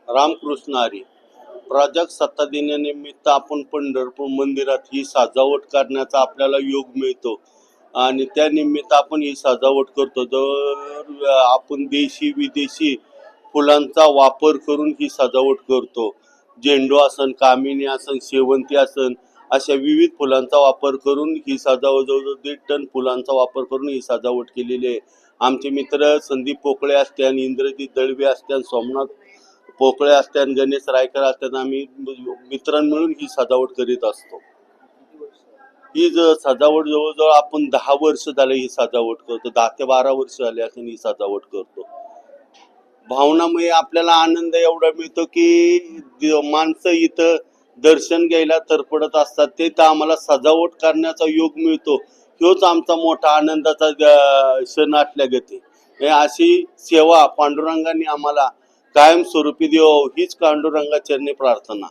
रामकृष्ण हरी. प्रजासत्ताक दिनानिमित्त आपण पंढरपूर मंदिरात ही सजावट करण्याचा आपल्याला योग मिळतो आणि त्या निमित्त आपण ही सजावट करतो. तर आपण देशी विदेशी फुलांचा वापर करून ही सजावट करतो. झेंडू असन, कामिनी असन, शेवंती असन, अशा विविध फुलांचा वापर करून ही सजावट, जवळजवळ 1.5 टन फुलांचा वापर करून ही सजावट केलेली आहे. आमचे मित्र संदीप पोकळे असतात, इंद्रजित दळवे असतात, सोमनाथ पोकळे असतात, गणेश रायकर असतात. आम्ही मित्रां मिळून ही सजावट करीत असतो. ही सजावट जवळजवळ आपण 10 वर्ष झाले ही सजावट करतो. 10 ते 12 वर्ष झाले असं ही सजावट करतो. भावनामुळे आपल्याला आनंद एवढा मिळतो की माणसं इथं दर्शन घ्यायला तरपडत असतात, ते तर आम्हाला सजावट करण्याचा योग मिळतो. ह्योच आमचा मोठा आनंदाचा क्षण असल्यागते. अशी सेवा पांडुरंगाने आम्हाला कायमस्वरूपी देव हीच पांडुरंगा चरणी प्रार्थना.